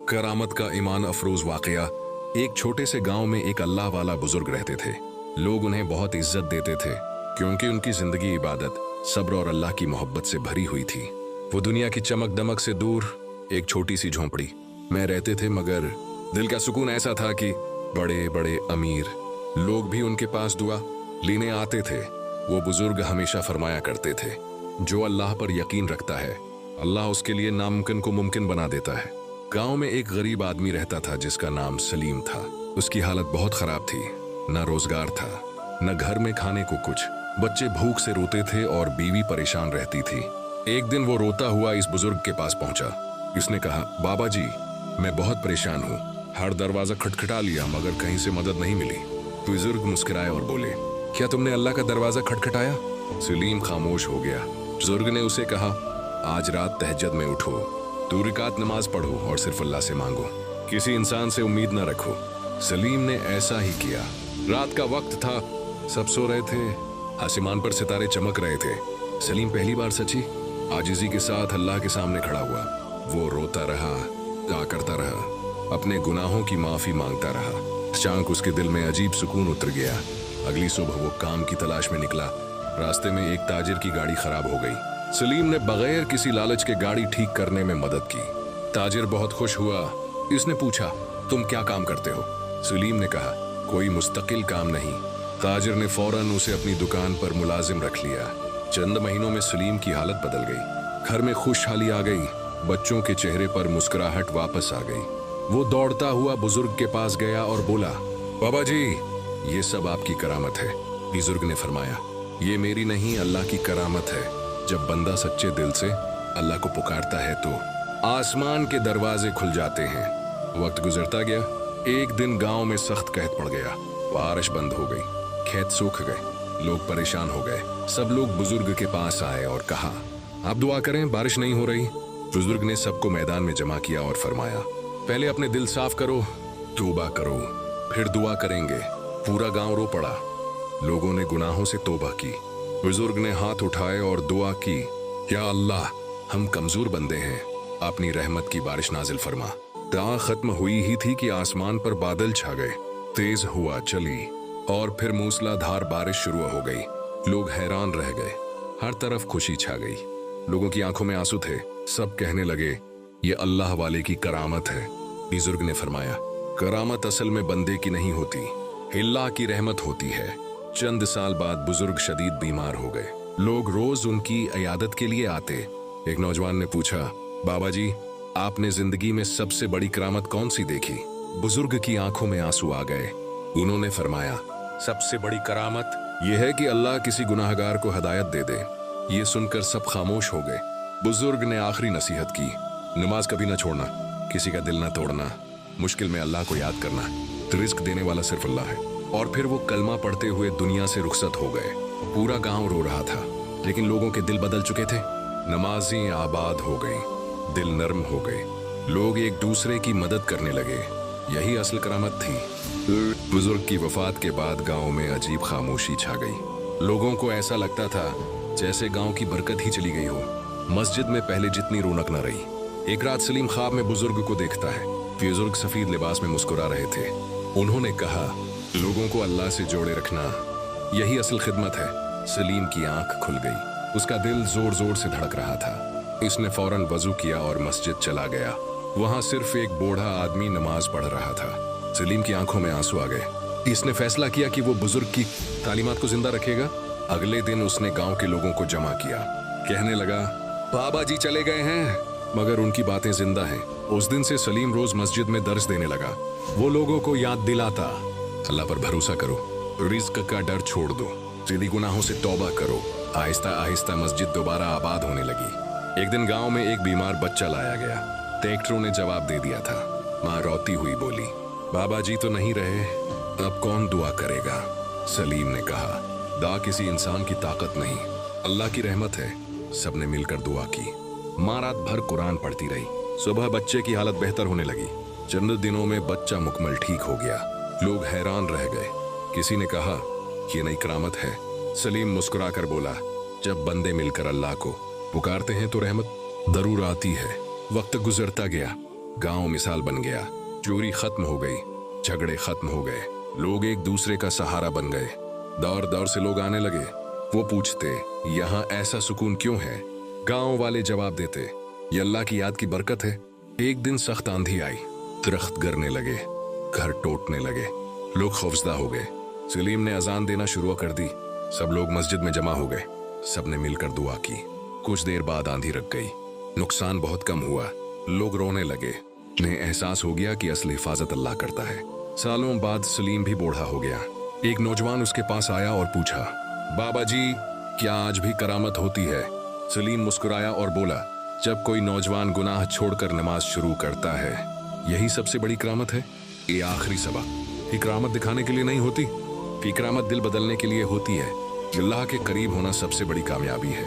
करामत का ईमान अफरोज वाकया। एक छोटे से गांव में एक अल्लाह वाला बुजुर्ग रहते थे। लोग उन्हें बहुत इज्जत देते थे क्योंकि उनकी जिंदगी इबादत, सब्र और अल्लाह की मोहब्बत से भरी हुई थी। वो दुनिया की चमक दमक से दूर एक छोटी सी झोंपड़ी में रहते थे, मगर दिल का सुकून ऐसा था कि बड़े बड़े अमीर लोग भी उनके पास दुआ लेने आते थे। वो बुजुर्ग हमेशा फरमाया करते थे, जो अल्लाह पर यकीन रखता है, अल्लाह उसके लिए नामुमकिन को मुमकिन बना देता है। गांव में एक गरीब आदमी रहता था जिसका नाम सलीम था। उसकी हालत बहुत खराब थी, न रोजगार था, न घर में खाने को कुछ। बच्चे भूख से रोते थे और बीवी परेशान रहती थी। एक दिन वो रोता हुआ इस बुजुर्ग के पास पहुंचा। उसने कहा, बाबा जी, मैं बहुत परेशान हूँ। हर दरवाजा खटखटा लिया मगर कहीं से मदद नहीं मिली। बुजुर्ग मुस्कुराए और बोले, क्या तुमने अल्लाह का दरवाजा खटखटाया? सलीम खामोश हो गया। बुजुर्ग ने उसे कहा, आज रात तहज्जुद में उठो, 2 रकात नमाज पढ़ो और सिर्फ अल्लाह से मांगो, किसी इंसान से उम्मीद न रखो। सलीम ने ऐसा ही किया। रात का वक्त था, सब सो रहे थे, आसमान पर सितारे चमक रहे थे। सलीम पहली बार सच्ची आजिज़ी के साथ अल्लाह के सामने खड़ा हुआ। वो रोता रहा, दुआ करता रहा, अपने गुनाहों की माफी मांगता रहा। अचानक उसके दिल में अजीब सुकून उतर गया। अगली सुबह वो काम की तलाश में निकला। रास्ते में एक ताजिर की गाड़ी खराब हो गई। सलीम ने बगैर किसी लालच के गाड़ी ठीक करने में मदद की। ताजिर बहुत खुश हुआ। इसने पूछा, तुम क्या काम करते हो? सलीम ने कहा, कोई मुस्तकिल काम नहीं। ताजिर ने फौरन उसे अपनी दुकान पर मुलाजिम रख लिया। चंद महीनों में सलीम की हालत बदल गई। घर में खुशहाली आ गई, बच्चों के चेहरे पर मुस्कुराहट वापस आ गई। वो दौड़ता हुआ बुजुर्ग के पास गया और बोला, बाबा जी, ये सब आपकी करामत है। बुजुर्ग ने फरमाया, ये मेरी नहीं, अल्लाह की करामत है। जब बंदा सच्चे दिल से अल्लाह को पुकारता है तो आसमान के दरवाजे खुल जाते हैं। वक्त गुजरता गया। एक दिन गांव में सख्त कहत पड़ गया। बारिश बंद हो गई, खेत सूख गए, लोग परेशान हो गए। सब लोग बुजुर्ग के पास आए और कहा, आप दुआ करें, बारिश नहीं हो रही। बुजुर्ग ने सबको मैदान में जमा किया और फरमाया, पहले अपने दिल साफ करो, तौबा करो, फिर दुआ करेंगे। पूरा गांव रो पड़ा। लोगों ने गुनाहों से तौबा की। बुजुर्ग ने हाथ उठाए और दुआ की, या अल्लाह, हम कमजोर बंदे हैं, अपनी रहमत की बारिश नाजिल फरमा। दुआ खत्म हुई ही थी कि आसमान पर बादल छा गए। तेज हुआ चली और फिर मूसलाधार बारिश शुरू हो गई। लोग हैरान रह गए। हर तरफ खुशी छा गई। लोगों की आंखों में आंसू थे। सब कहने लगे, ये अल्लाह वाले की करामत है। बुजुर्ग ने फरमाया, करामत असल में बंदे की नहीं होती, अल्लाह की रहमत होती है। चंद साल बाद बुजुर्ग शदीद बीमार हो गए। लोग रोज उनकी इयादत के लिए आते। एक नौजवान ने पूछा, बाबा जी, आपने जिंदगी में सबसे बड़ी करामत कौन सी देखी? बुजुर्ग की आंखों में आंसू आ गए। उन्होंने फरमाया, सबसे बड़ी करामत यह है कि अल्लाह किसी गुनाहगार को हिदायत दे दे। ये सुनकर सब खामोश हो गए। बुजुर्ग ने आखिरी नसीहत की, नमाज कभी ना छोड़ना, किसी का दिल ना तोड़ना, मुश्किल में अल्लाह को याद करना, रिस्क देने वाला सिर्फ अल्लाह है। और फिर वो कलमा पढ़ते हुए दुनिया से रुखसत हो गए। पूरा गांव रो रहा था, लेकिन लोगों के दिल बदल चुके थे। नमाज़ें आबाद हो गई, दिल नर्म हो गए, लोग एक दूसरे की मदद करने लगे। यही असल करामत थी। बुजुर्ग की वफात के बाद गांव में अजीब खामोशी छा गई। लोगों को ऐसा लगता था जैसे गांव की बरकत ही चली गई हो। मस्जिद में पहले जितनी रौनक न रही। एक रात सलीम ख्वाब में बुजुर्ग को देखता है। बुजुर्ग सफेद लिबास में मुस्कुरा रहे थे। उन्होंने कहा, लोगों को अल्लाह से जोड़े रखना, यही असल खिदमत है। सलीम की आंख खुल गई। उसका दिल जोर जोर से धड़क रहा था। इसने फौरन वजू किया और मस्जिद चला गया। वहां सिर्फ एक बूढ़ा आदमी नमाज पढ़ रहा था। सलीम की आंखों में आंसू आ गए। इसने फैसला किया कि वो बुजुर्ग की तालीमात को जिंदा रखेगा। अगले दिन उसने गांव के लोगों को जमा किया। कहने लगा, बाबा जी चले गए हैं, मगर उनकी बातें जिंदा हैं। उस दिन से सलीम रोज मस्जिद में दर्स देने लगा। वो लोगों को याद दिलाता, अल्लाह पर भरोसा करो, रिस्क का डर छोड़ दो, जिदी गुनाहों से तौबा करो। आहिस्ता आहिस्ता मस्जिद दोबारा आबाद होने लगी। एक दिन गांव में एक बीमार बच्चा लाया गया। डॉक्टरों ने जवाब दे दिया था। माँ रोती हुई बोली, बाबा जी तो नहीं रहे, अब कौन दुआ करेगा? सलीम ने कहा, दुआ किसी इंसान की ताकत नहीं, अल्लाह की रहमत है। सबने मिलकर दुआ की। माँ रात भर कुरान पढ़ती रही। सुबह बच्चे की हालत बेहतर होने लगी। चंद दिनों में बच्चा मुकम्मल ठीक हो गया। लोग हैरान रह गए। किसी ने कहा, ये नई करामत है। सलीम मुस्कुरा कर बोला, जब बंदे मिलकर अल्लाह को पुकारते हैं तो रहमत जरूर आती है। वक्त गुजरता गया। गांव मिसाल बन गया। चोरी खत्म हो गई, झगड़े खत्म हो गए, लोग एक दूसरे का सहारा बन गए। दौर दौर से लोग आने लगे। वो पूछते, यहाँ ऐसा सुकून क्यों है? गांव वाले जवाब देते, ये अल्लाह की याद की बरकत है। एक दिन सख्त आंधी आई, दरख्त गिरने लगे, घर टूटने लगे, लोग खौफजदा हो गए। सलीम ने अजान देना शुरू कर दी। सब लोग मस्जिद में जमा हो गए। सबने मिलकर दुआ की। कुछ देर बाद आंधी रुक गई, नुकसान बहुत कम हुआ, लोग रोने लगे। उन्हें एहसास हो गया कि असली हिफाजत अल्लाह करता है। सालों बाद सलीम भी बूढ़ा हो गया। एक नौजवान उसके पास आया और पूछा, बाबा जी, क्या आज भी करामत होती है? सलीम मुस्कुराया और बोला, जब कोई नौजवान गुनाह छोड़कर नमाज शुरू करता है, यही सबसे बड़ी करामत है। ये आखिरी सबक। ये करामत दिखाने के लिए नहीं होती, ये करामत दिल बदलने के लिए होती है। अल्लाह के करीब होना सबसे बड़ी कामयाबी है।